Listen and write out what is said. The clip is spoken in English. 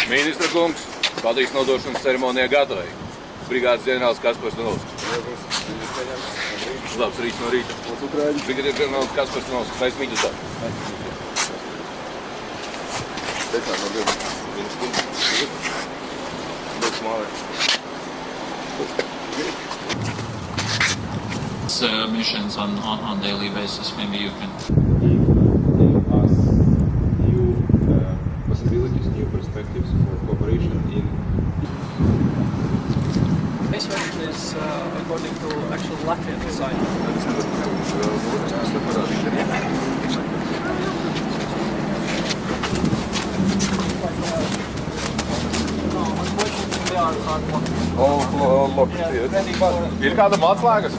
Ministra kungs, Patīs nodošanas ceremonijā gatavi. Brigādes ģenerālis Kaspars Novs. Labs rīts no rīta. Brigādes ģenerālis Kaspars Novs. Mēs mīļus tā. Missions on daily basis. Maybe you can. Give us new possibilities, new perspectives for cooperation in. This version is according to actual Latvian design. Unfortunately, they are locked. Ir kāda atslēgas?